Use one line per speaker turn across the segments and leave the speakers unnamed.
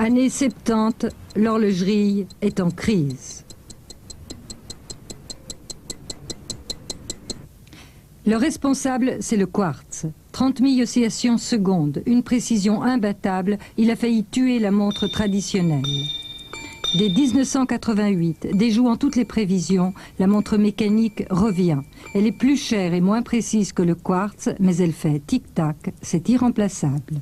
Années 70, l'horlogerie est en crise. Le responsable, c'est le quartz. 30 000 oscillations secondes, une précision imbattable, il a failli tuer la montre traditionnelle. Dès 1988, déjouant toutes les prévisions, la montre mécanique revient. Elle est plus chère et moins précise que le quartz, mais elle fait tic-tac, c'est irremplaçable.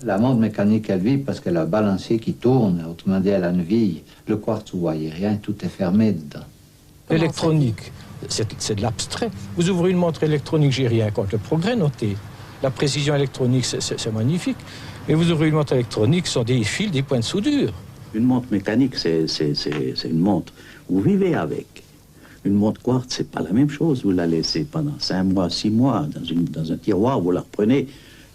La montre mécanique, elle vit parce qu'elle a un balancier qui tourne, autrement dit, elle a une vie. Le quartz, vous voyez rien, tout est fermé dedans.
L'électronique, c'est de l'abstrait. Vous ouvrez une montre électronique, j'ai rien contre le progrès noté. La précision électronique, c'est magnifique. Mais vous ouvrez une montre électronique, ce sont des fils, des points de soudure.
Une montre mécanique, c'est une montre. Vous vivez avec. Une montre quartz, c'est pas la même chose. Vous la laissez pendant 5 mois, 6 mois dans un tiroir, vous la reprenez,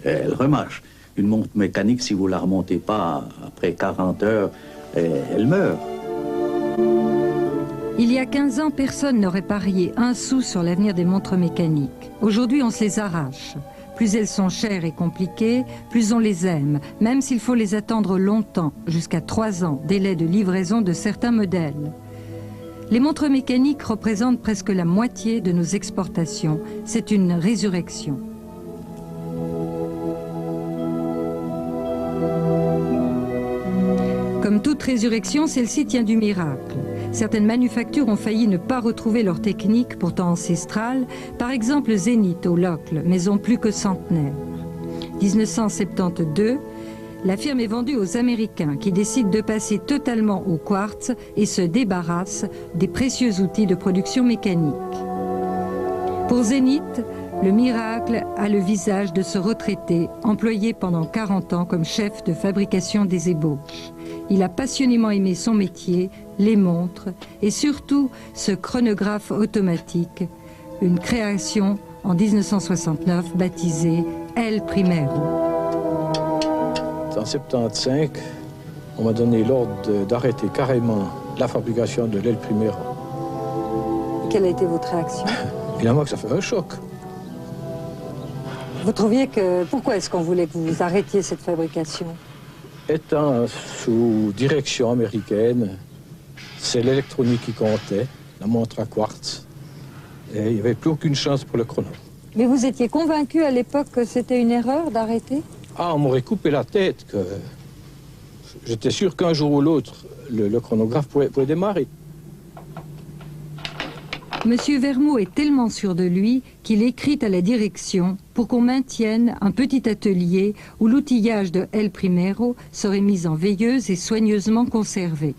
elle remarche. Une montre mécanique, si vous ne la remontez pas après 40 heures, elle meurt.
Il y a 15 ans, personne n'aurait parié un sou sur l'avenir des montres mécaniques. Aujourd'hui, on se les arrache. Plus elles sont chères et compliquées, plus on les aime, même s'il faut les attendre longtemps, jusqu'à 3 ans, délai de livraison de certains modèles. Les montres mécaniques représentent presque la moitié de nos exportations. C'est une résurrection. Comme toute résurrection, celle-ci tient du miracle. Certaines manufactures ont failli ne pas retrouver leur technique, pourtant ancestrale, par exemple Zénith au Locle, maison plus que centenaire. 1972, la firme est vendue aux Américains qui décident de passer totalement au quartz et se débarrassent des précieux outils de production mécanique. Pour Zénith, le miracle a le visage de ce retraité employé pendant 40 ans comme chef de fabrication des ébauches. Il a passionnément aimé son métier, les montres et surtout ce chronographe automatique, une création en 1969 baptisée El Primero.
En 1975, on m'a donné l'ordre d'arrêter carrément la fabrication de l'El Primero.
Quelle a été votre réaction?
Évidemment que ça fait un choc.
Vous trouviez que... Pourquoi est-ce qu'on voulait que vous arrêtiez cette fabrication?
Étant sous direction américaine, c'est l'électronique qui comptait, la montre à quartz. Et il n'y avait plus aucune chance pour le chrono.
Mais vous étiez convaincu à l'époque que c'était une erreur d'arrêter?
Ah, on m'aurait coupé la tête. Que... J'étais sûr qu'un jour ou l'autre, le chronographe pouvait démarrer.
Monsieur Vermaux est tellement sûr de lui qu'il écrit à la direction pour qu'on maintienne un petit atelier où l'outillage de El Primero serait mis en veilleuse et soigneusement conservé.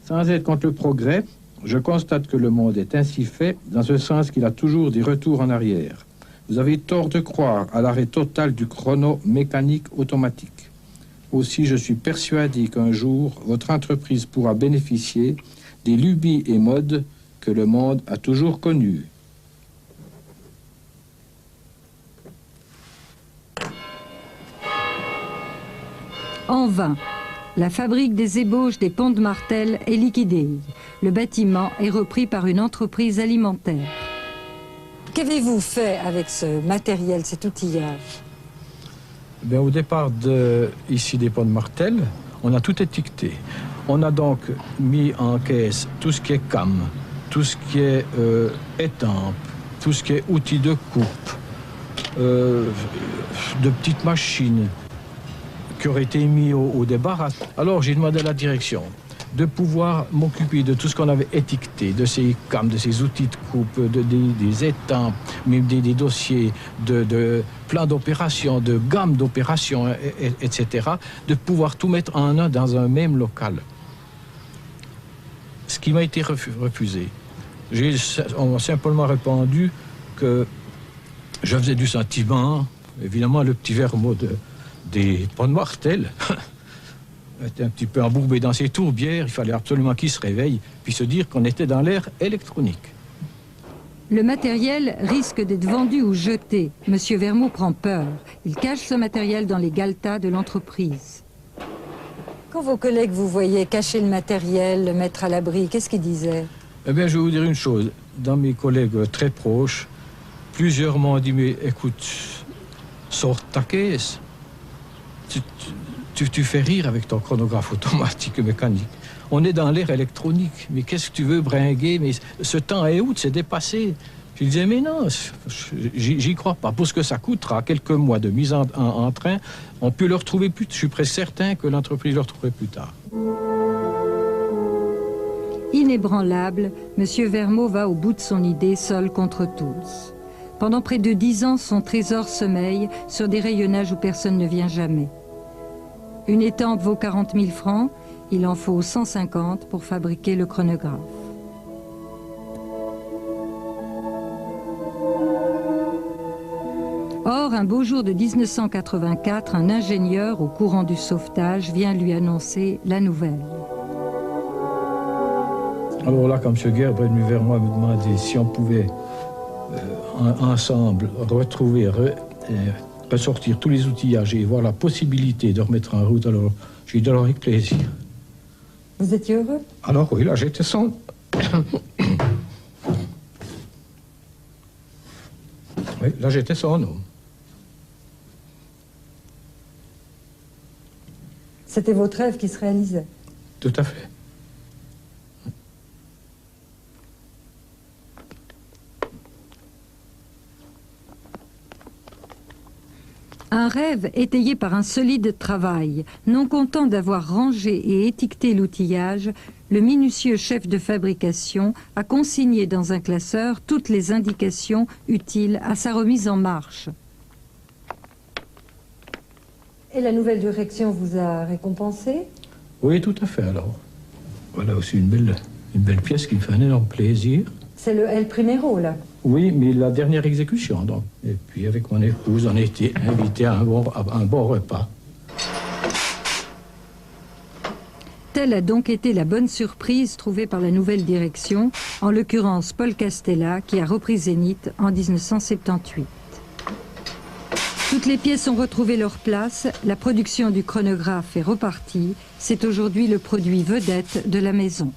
Sans être contre le progrès, je constate que le monde est ainsi fait, dans ce sens qu'il a toujours des retours en arrière. Vous avez tort de croire à l'arrêt total du chrono mécanique automatique. Aussi, je suis persuadé qu'un jour, votre entreprise pourra bénéficier des lubies et modes que le monde a toujours connues.
En vain, la fabrique des ébauches des ponts de Martel est liquidée. Le bâtiment est repris par une entreprise alimentaire. Qu'avez-vous fait avec ce matériel, cet outillage?
Bien, au départ ici des ponts de Martel, on a tout étiqueté. On a donc mis en caisse tout ce qui est cam, tout ce qui est étampe, tout ce qui est outils de coupe, de petites machines qui auraient été mis au débarras. Alors j'ai demandé à la direction de pouvoir m'occuper de tout ce qu'on avait étiqueté, de ces cams, de ces outils de coupe, des étampes, même des dossiers de plans d'opération, de gamme d'opérations, etc., de pouvoir tout mettre en un dans un même local. Ce qui m'a été refusé. On m'a simplement répondu que je faisais du sentiment, évidemment le petit Vermaux des ponts de Martel était un petit peu embourbé dans ses tourbières, il fallait absolument qu'il se réveille, puis se dire qu'on était dans l'ère électronique.
Le matériel risque d'être vendu ou jeté. Monsieur Vermaux prend peur. Il cache ce matériel dans les galetas de l'entreprise. Quand vos collègues vous voyaient cacher le matériel, le mettre à l'abri, qu'est-ce qu'ils disaient? Eh
bien, je vais vous dire une chose. Dans mes collègues très proches, plusieurs m'ont dit, mais écoute, sors ta caisse. Tu fais rire avec ton chronographe automatique et mécanique. On est dans l'ère électronique. Mais qu'est-ce que tu veux bringuer? Mais ce temps est où? C'est dépassé. Je disais, mais non, j'y crois pas. Pour ce que ça coûtera, quelques mois de mise en train, on peut le retrouver plus. Je suis presque certain que l'entreprise le retrouverait plus tard.
Inébranlable, M. Vermaux va au bout de son idée, seul contre tous. Pendant près de 10 ans, son trésor sommeille sur des rayonnages où personne ne vient jamais. Une étampe vaut 40 000 francs, il en faut 150 pour fabriquer le chronographe. Or, un beau jour de 1984, un ingénieur au courant du sauvetage vient lui annoncer la nouvelle.
Alors là, quand M. Gerber est venu vers moi me demander si on pouvait ensemble retrouver, ressortir tous les outillages et voir la possibilité de remettre en route, alors j'ai dit alors avec plaisir.
Vous étiez heureux?
Alors oui, là j'étais son... oui, là j'étais son homme.
C'était votre rêve qui se réalisait?
Tout à fait.
Un rêve étayé par un solide travail. Non content d'avoir rangé et étiqueté l'outillage, le minutieux chef de fabrication a consigné dans un classeur toutes les indications utiles à sa remise en marche. Et la nouvelle direction vous a récompensé?
Oui, tout à fait, alors. Voilà aussi une belle pièce qui me fait un énorme plaisir.
C'est le El Primero, là?
Oui, mais la dernière exécution, donc. Et puis, avec mon épouse, on a été invités à un bon repas.
Telle a donc été la bonne surprise trouvée par la nouvelle direction, en l'occurrence Paul Castella, qui a repris Zénith en 1978. Toutes les pièces ont retrouvé leur place, la production du chronographe est repartie, c'est aujourd'hui le produit vedette de la maison.